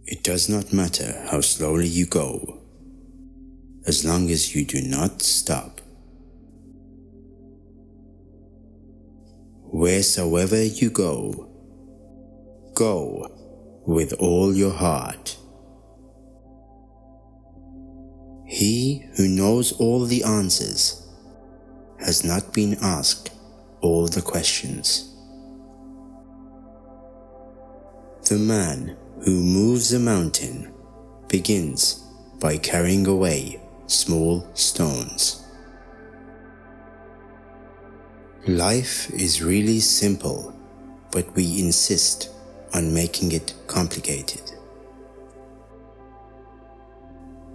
It does not matter how slowly you go, as long as you do not stop. Wheresoever you go, go with all your heart. He who knows all the answers has not been asked all the questions. The man who moves a mountain begins by carrying away small stones. Life is really simple, but we insist on making it complicated.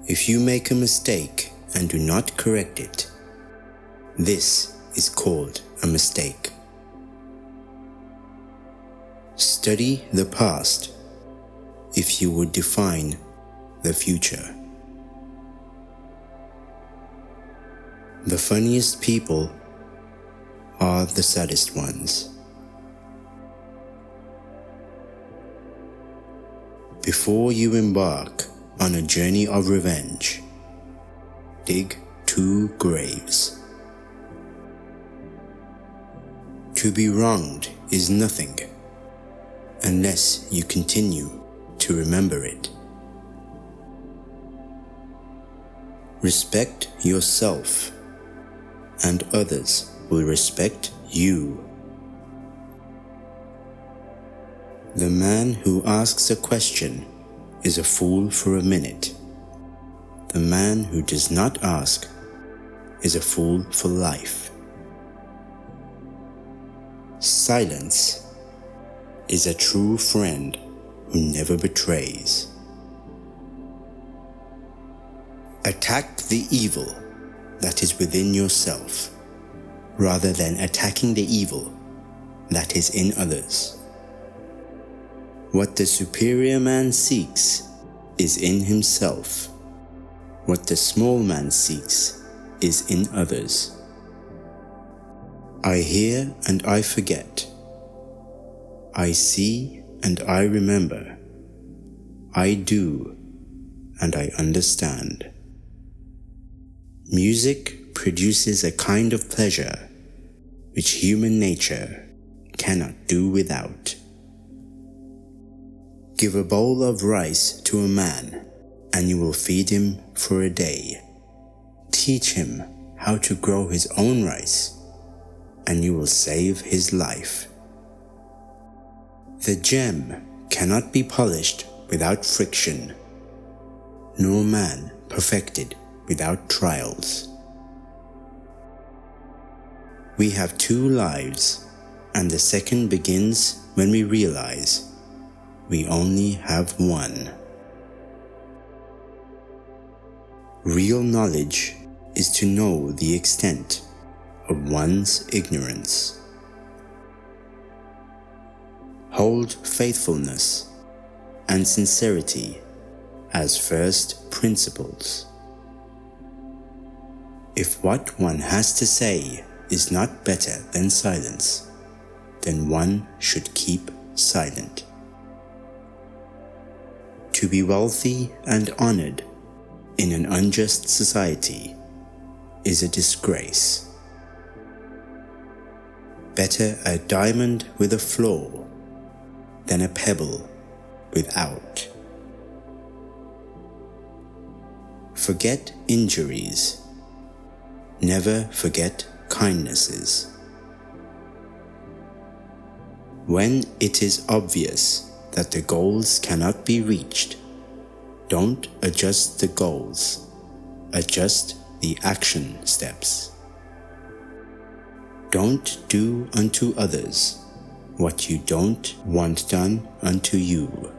If you make a mistake and do not correct it, this is called a mistake. Study the past if you would define the future. The funniest people are the saddest ones. Before you embark on a journey of revenge, dig 2 graves. To be wronged is nothing unless you continue to remember it. Respect yourself, and others will respect you. The man who asks a question is a fool for a minute. The man who does not ask is a fool for life. Silence is a true friend who never betrays. Attack the evil that is within yourself, rather than attacking the evil that is in others. What the superior man seeks is in himself. What the small man seeks is in others. I hear and I forget. I see and I remember. I do and I understand. Music produces a kind of pleasure which human nature cannot do without. Give a bowl of rice to a man and you will feed him for a day. Teach him how to grow his own rice and you will save his life. The gem cannot be polished without friction, nor man perfected without trials. We have 2 lives, and the second begins when we realize we only have 1. Real knowledge is to know the extent of one's ignorance. Hold faithfulness and sincerity as first principles. If what one has to say is not better than silence, then one should keep silent. To be wealthy and honored in an unjust society is a disgrace. Better a diamond with a flaw than a pebble without. Forget injuries. Never forget kindnesses. When it is obvious that the goals cannot be reached, don't adjust the goals, adjust the action steps. Don't do unto others what you don't want done unto you.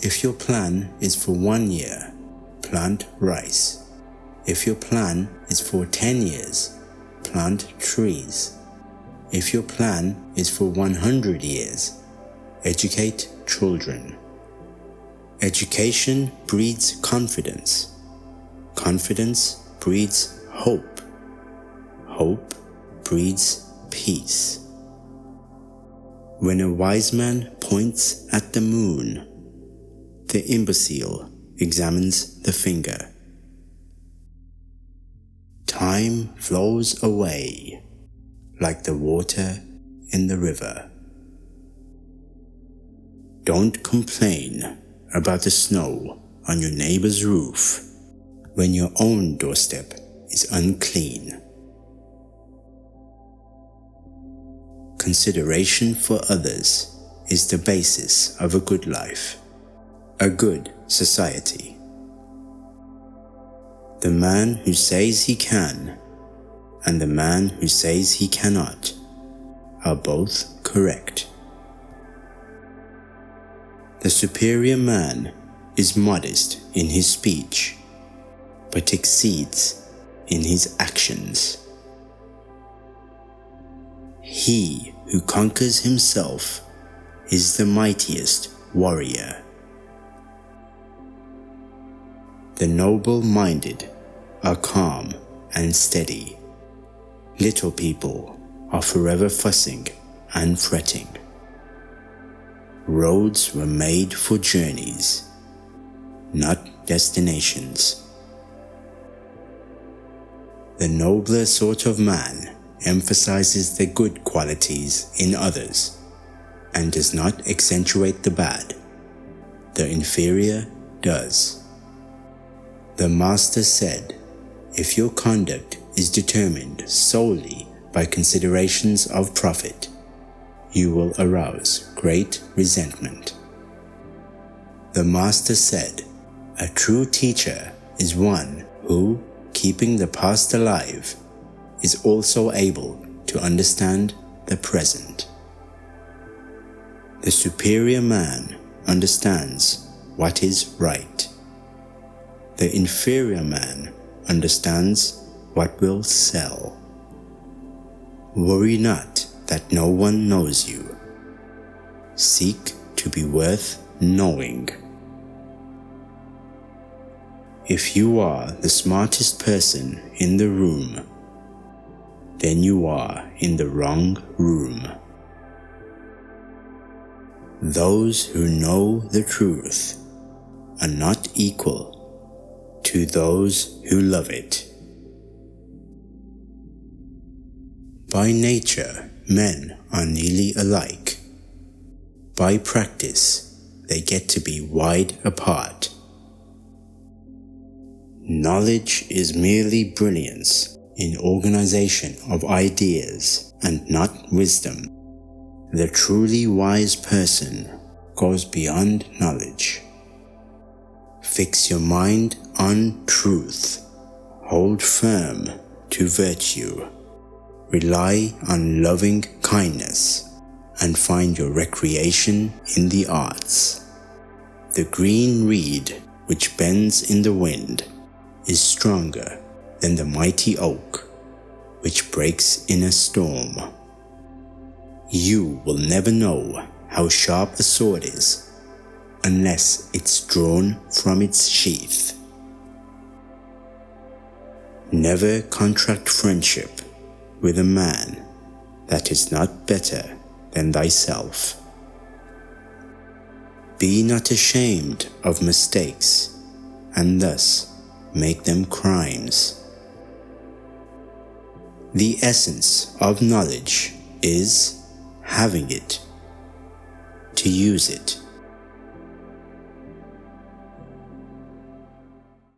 If your plan is for 1 year, plant rice. If your plan is for 10 years, plant trees. If your plan is for 100 years, educate children. Education breeds confidence. Confidence breeds hope. Hope breeds peace. When a wise man points points at the moon. The imbecile examines the finger. Time flows away like the water in the river. Don't complain about the snow on your neighbor's roof when your own doorstep is unclean. Consideration for others is the basis of a good life, a good society. The man who says he can and the man who says he cannot are both correct. The superior man is modest in his speech, but exceeds in his actions. He who conquers himself is the mightiest warrior. The noble-minded are calm and steady. Little people are forever fussing and fretting. Roads were made for journeys, not destinations. The nobler sort of man emphasizes the good qualities in others and does not accentuate the bad. The inferior does. The master said, if your conduct is determined solely by considerations of profit, you will arouse great resentment. The master said, a true teacher is one who, keeping the past alive, is also able to understand the present. The superior man understands what is right. The inferior man understands what will sell. Worry not that no one knows you. Seek to be worth knowing. If you are the smartest person in the room, then you are in the wrong room. Those who know the truth are not equal to those who love it. By nature, men are nearly alike. By practice, they get to be wide apart. Knowledge is merely brilliance in organization of ideas and not wisdom. The truly wise person goes beyond knowledge. Fix your mind on truth. Hold firm to virtue. Rely on loving kindness and find your recreation in the arts. The green reed which bends in the wind is stronger than the mighty oak which breaks in a storm. You will never know how sharp a sword is unless it's drawn from its sheath. Never contract friendship with a man that is not better than thyself. Be not ashamed of mistakes, and thus make them crimes. The essence of knowledge is having it, to use it,